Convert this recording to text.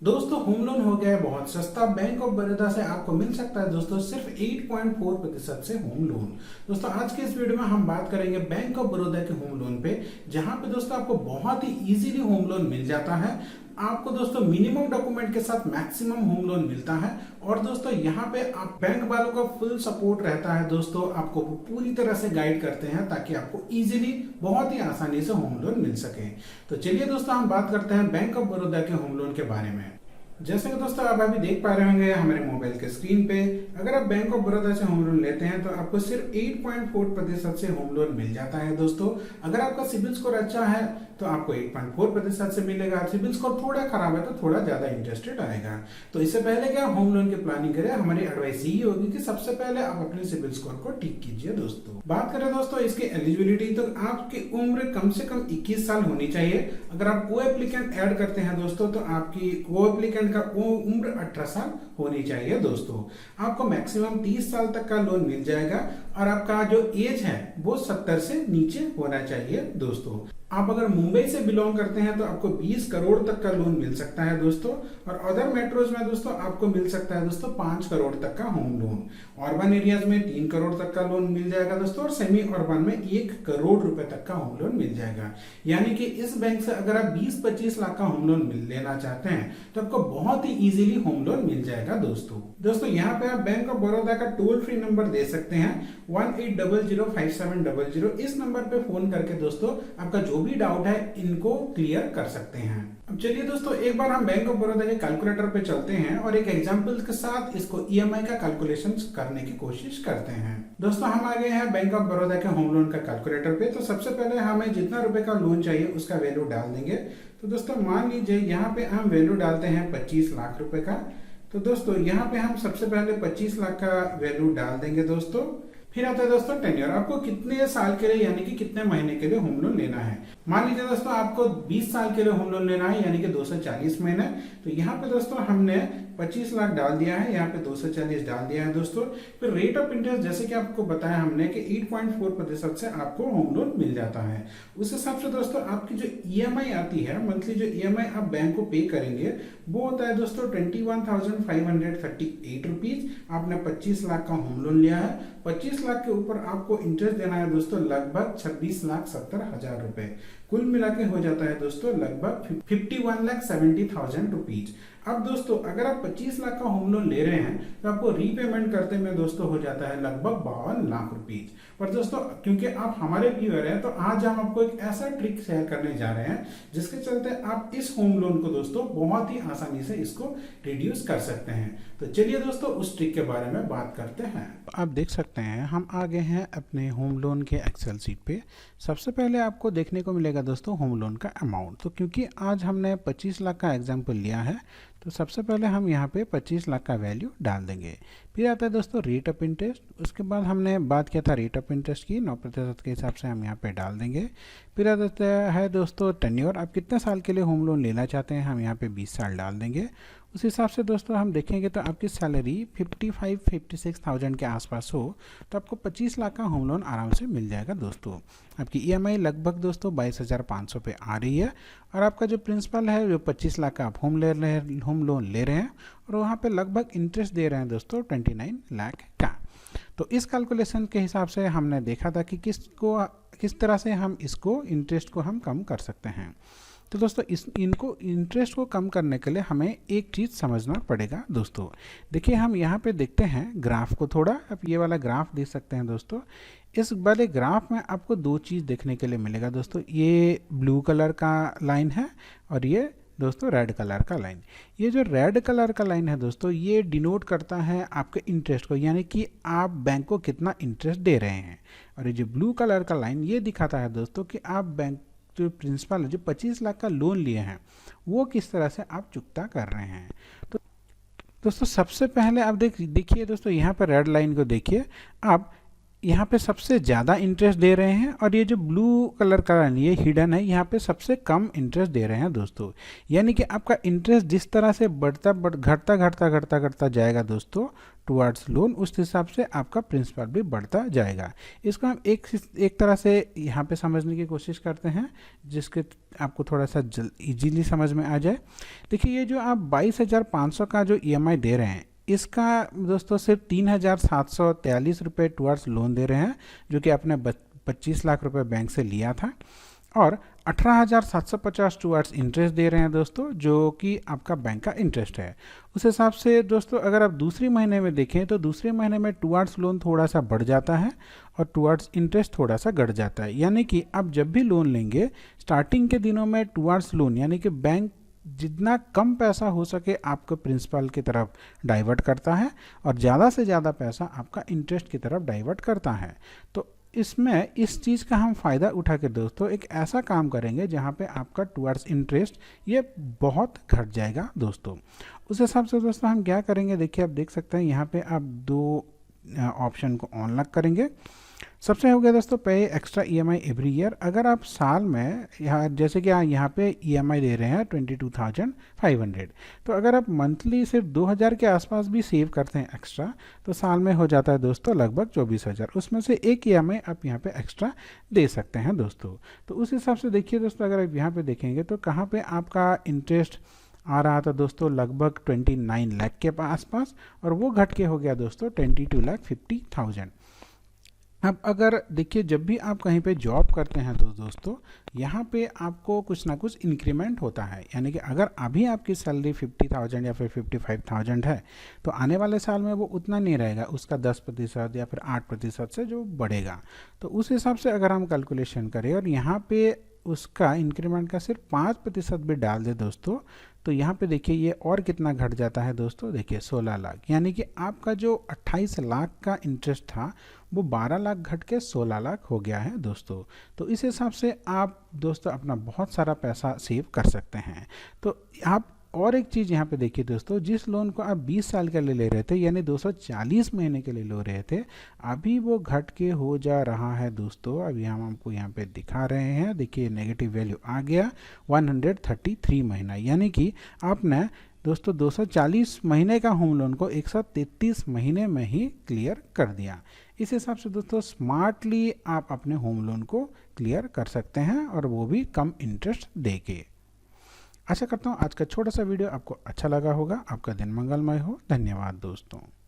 दोस्तों home loan हो गया है बहुत सस्ता। बैंक ऑफ बड़ौदा से आपको मिल सकता है दोस्तों सिर्फ 8.4% से होम लोन। दोस्तों आज के इस वीडियो में हम बात करेंगे बैंक ऑफ बड़ौदा के होम लोन पे, जहां पे दोस्तों आपको बहुत ही इजीली होम लोन मिल जाता है। आपको दोस्तों मिनिमम डॉक्यूमेंट के साथ मैक्सिमम होम लोन मिलता है। और दोस्तों यहाँ पे आप बैंक वालों का फुल सपोर्ट रहता है। दोस्तों आपको पूरी तरह से गाइड करते हैं ताकि आपको इजीली बहुत ही आसानी से होम लोन मिल सके। तो चलिए दोस्तों हम बात करते हैं बैंक ऑफ बड़ौदा के होम लोन के बारे में। जैसे कि दोस्तों आप अभी देख पा रहे होंगे हमारे मोबाइल के स्क्रीन पे, अगर आप बैंक ऑफ बड़ौदा से होम लोन लेते हैं तो आपको सिर्फ 8.4% से होम लोन मिल जाता है। दोस्तों अगर आपका सिबिल स्कोर अच्छा है तो आपको 8.4% से मिलेगा। सिबिल स्कोर थोड़ा खराब है तो थोड़ा ज्यादा इंटरेस्टेड आएगा। तो इससे पहले क्या होम लोन की प्लानिंग करें, हमारी एडवाइस यही होगी कि सबसे पहले आप अपने सिबिल स्कोर को ठीक कीजिए। दोस्तों बात करें दोस्तों इसकी एलिजिबिलिटी, तो आपकी उम्र कम से कम 21 साल होनी चाहिए। अगर आप को एप्लीकेंट ऐड करते हैं दोस्तों तो आपकी को एप्लीकेंट का उम्र 18 साल होनी चाहिए। दोस्तों आपको मैक्सिमम 30 साल तक का लोन मिल जाएगा और आपका जो एज है वो 70 से नीचे होना चाहिए। दोस्तों आप अगर मुंबई से बिलोंग करते हैं तो आपको 20 करोड़ तक का लोन मिल सकता है दोस्तों। और अदर मेट्रोज में दोस्तों आपको मिल सकता है दोस्तों 5 करोड़ तक का होम लोन। अर्बन एरियाज में 3 करोड़ तक का लोन मिल जाएगा दोस्तों, और सेमी अर्बन में 1 करोड़ रुपए तक का होम लोन मिल जाएगा। यानी कि इस बैंक से अगर आप 20-25 लाख का होम लोन लेना चाहते हैं तो आपको बहुत ही इजीली होम लोन मिल जाएगा। दोस्तों यहाँ पे आप बैंक ऑफ बड़ौदा का टोल फ्री नंबर दे सकते हैं 18005700। इस नंबर पे फोन करके दोस्तों आपका जो भी डाउट है इनको क्लियर कर सकते हैं। अब चलिए दोस्तों एक बार हम बैंक ऑफ बड़ौदा के कैलकुलेटर पे चलते हैं और एक एग्जांपल के साथ इसको ईएमआई का कैलकुलेशन करने की कोशिश करते हैं। दोस्तों हम आ गए हैं बैंक ऑफ बड़ौदा के होम लोन का कैलकुलेटर पे। तो सबसे पहले हमें जितना रुपए का लोन चाहिए उसका वैल्यू डाल देंगे। तो दोस्तों मान लीजिए यहाँ पे हम वैल्यू डालते हैं 25 लाख रुपए का। तो दोस्तों यहाँ पे हम सबसे पहले 25 लाख का वैल्यू डाल देंगे दोस्तों। फिर आता है दोस्तों टेन्योर, आपको कितने साल के लिए यानी कि कितने महीने के लिए होम लोन लेना है। मान लीजिए दोस्तों आपको 20 साल के लिए होम लोन लेना है यानी कि 240 महीने। तो यहाँ पे दोस्तों हमने 25 लाख डाल दिया है, यहाँ पे 240 डाल दिया है दोस्तों। फिर रेट ऑफ इंटरेस्ट जैसे कि आपको बताया हमने कि 8.4% से आपको होम लोन मिल जाता है। उस हिसाब से दोस्तों आपकी जो ईएमआई आती है, मंथली जो ईएमआई आप बैंक को पे करेंगे वो होता है दोस्तों 21,538 रुपीज। आपने 25 लाख का होम लोन लिया है, 25 लाख के ऊपर आपको इंटरेस्ट देना है दोस्तों लगभग 26,70,000 रुपए। कुल मिला के हो जाता है दोस्तों लगभग 51,70,000 रुपीज। अब दोस्तों अगर आप 25 लाख का होम लोन ले रहे हैं तो आपको रीपेमेंट करते में दोस्तों हो जाता है लगभग 52 लाख रुपीज। पर दोस्तों क्योंकि आप हमारे व्यूअर हैं तो आज हम आपको एक ऐसा ट्रिक शेयर करने जा रहे हैं जिसके चलते आप इस होम लोन को दोस्तों बहुत ही आसानी से इसको रिड्यूस कर सकते हैं। तो चलिए दोस्तों उस ट्रिक के बारे में बात करते हैं। आप देख सकते हैं हम आ गए हैं अपने होम लोन के एक्सेल सीट पे। सबसे पहले आपको देखने को मिलेगा दोस्तों होम लोन का अमाउंट। तो क्योंकि आज हमने 25 लाख का एग्जाम्पल लिया है तो सबसे पहले हम यहाँ पे 25 लाख का वैल्यू डाल देंगे। फिर आता है दोस्तों रेट ऑफ इंटरेस्ट। उसके बाद हमने बात किया था रेट ऑफ इंटरेस्ट की 9% के हिसाब से हम यहाँ पे डाल देंगे। फिर आता है दोस्तों टेन्योर, आप कितने साल के लिए होम लोन लेना चाहते हैं, हम यहाँ पे 20 साल डाल देंगे। उस हिसाब से दोस्तों हम देखेंगे तो आपकी सैलरी 55-56,000 के आसपास हो तो आपको 25 लाख का होम लोन आराम से मिल जाएगा। दोस्तों आपकी ईएमआई लगभग दोस्तों 22,500 पे आ रही है और आपका जो प्रिंसिपल है जो 25 लाख का आप होम लोन ले रहे हैं और वहाँ पे लगभग इंटरेस्ट दे रहे हैं दोस्तों 29 लाख का। तो इस कैलकुलेशन के हिसाब से हमने देखा था कि किस तरह से हम इसको इंटरेस्ट को हम कम कर सकते हैं। तो दोस्तों इनको इंटरेस्ट को कम करने के लिए हमें एक चीज़ समझना पड़ेगा। दोस्तों देखिए हम यहाँ पे देखते हैं ग्राफ को थोड़ा। आप ये वाला ग्राफ देख सकते हैं दोस्तों। इस वाले ग्राफ में आपको दो चीज़ देखने के लिए मिलेगा दोस्तों। ये ब्लू कलर का लाइन है और ये दोस्तों रेड कलर का लाइन। ये जो रेड कलर का लाइन है दोस्तों ये डिनोट करता है आपके इंटरेस्ट को, यानी कि आप बैंक को कितना इंटरेस्ट दे रहे हैं। और ये जो ब्लू कलर का लाइन ये दिखाता है दोस्तों कि आप बैंक जो प्रिंसिपल जो 25 लाख का लोन लिए हैं वो किस तरह से आप चुकता कर रहे हैं। तो दोस्तों सबसे पहले आप देखिए दोस्तों यहाँ पर रेड लाइन को देखिए। आप यहाँ पे सबसे ज़्यादा इंटरेस्ट दे रहे हैं और ये जो ब्लू कलर का ये हिडन है यहाँ पे सबसे कम इंटरेस्ट दे रहे हैं दोस्तों। यानी कि आपका इंटरेस्ट जिस तरह से घटता जाएगा दोस्तों टुवर्ड्स लोन, उस हिसाब से आपका प्रिंसिपल भी बढ़ता जाएगा। इसको हम एक तरह से यहाँ पे समझने की कोशिश करते हैं जिसके आपको थोड़ा सा इजीली समझ में आ जाए। देखिए ये जो आप 22,500 का जो EMI दे रहे हैं, इसका दोस्तों सिर्फ 3,743 रुपये टुवर्ड्स लोन दे रहे हैं, जो कि आपने 25 लाख रुपए बैंक से लिया था, और 18,750 टुवर्ड्स इंटरेस्ट दे रहे हैं दोस्तों, जो कि आपका बैंक का इंटरेस्ट है। उस हिसाब से दोस्तों अगर आप दूसरी महीने में देखें तो दूसरे महीने में टुवर्ड्स लोन थोड़ा सा बढ़ जाता है और टुवर्ड्स इंटरेस्ट थोड़ा सा घट जाता है। यानी कि आप जब भी लोन लेंगे स्टार्टिंग के दिनों में टुवर्ड्स लोन यानी कि बैंक जितना कम पैसा हो सके आपको प्रिंसिपल की तरफ डाइवर्ट करता है और ज़्यादा से ज़्यादा पैसा आपका इंटरेस्ट की तरफ डाइवर्ट करता है। तो इसमें इस चीज़ का हम फ़ायदा उठा के दोस्तों एक ऐसा काम करेंगे जहाँ पे आपका टुवर्ड्स इंटरेस्ट ये बहुत घट जाएगा दोस्तों। उस हिसाब से दोस्तों हम क्या करेंगे, देखिए आप देख सकते हैं यहाँ पे आप दो ऑप्शन को ऑन करेंगे। सबसे हो गया दोस्तों पे एक्स्ट्रा EMI एवरी ईयर। अगर आप साल में यहाँ जैसे कि यहाँ पे EMI दे रहे हैं 22,500, तो अगर आप मंथली सिर्फ 2,000 के आसपास भी सेव करते हैं एक्स्ट्रा, तो साल में हो जाता है दोस्तों लगभग 24,000। उसमें से एक EMI आप यहाँ पे एक्स्ट्रा दे सकते हैं दोस्तों। तो उस हिसाब से देखिए दोस्तों अगर आप यहाँ पे देखेंगे तो कहाँ पे आपका इंटरेस्ट आ रहा था दोस्तों लगभग 29 लाख के आसपास, और वो घट के हो गया दोस्तों 22,50,000। अब अगर देखिए जब भी आप कहीं पे जॉब करते हैं तो दोस्तों यहाँ पे आपको कुछ ना कुछ इंक्रीमेंट होता है। यानी कि अगर अभी आपकी सैलरी 50,000 या फिर 55,000 है तो आने वाले साल में वो उतना नहीं रहेगा, उसका 10% या फिर 8% से जो बढ़ेगा। तो उस हिसाब से अगर हम कैलकुलेशन करें और यहाँ पे उसका इंक्रीमेंट का सिर्फ 5% भी डाल दे दोस्तों, तो यहाँ पे देखिए ये और कितना घट जाता है दोस्तों, देखिए 16 लाख। यानी कि आपका जो 28 लाख का इंटरेस्ट था वो 12 लाख घट के 16 लाख हो गया है दोस्तों। तो इस हिसाब से आप दोस्तों अपना बहुत सारा पैसा सेव कर सकते हैं। तो आप और एक चीज़ यहाँ पे देखिए दोस्तों, जिस लोन को आप 20 साल के लिए ले रहे थे यानी 240 महीने के लिए ले रहे थे, अभी वो घट के हो जा रहा है दोस्तों। अभी हम आपको यहाँ पे दिखा रहे हैं, देखिए नेगेटिव वैल्यू आ गया 133 महीना। यानी कि आपने दोस्तों 240 महीने का होम लोन को 133 महीने में ही क्लियर कर दिया। इस हिसाब से दोस्तों स्मार्टली आप अपने होम लोन को क्लियर कर सकते हैं और वो भी कम इंटरेस्ट दे के। आशा करता हूँ आज का छोटा सा वीडियो आपको अच्छा लगा होगा। आपका दिन मंगलमय हो। धन्यवाद दोस्तों।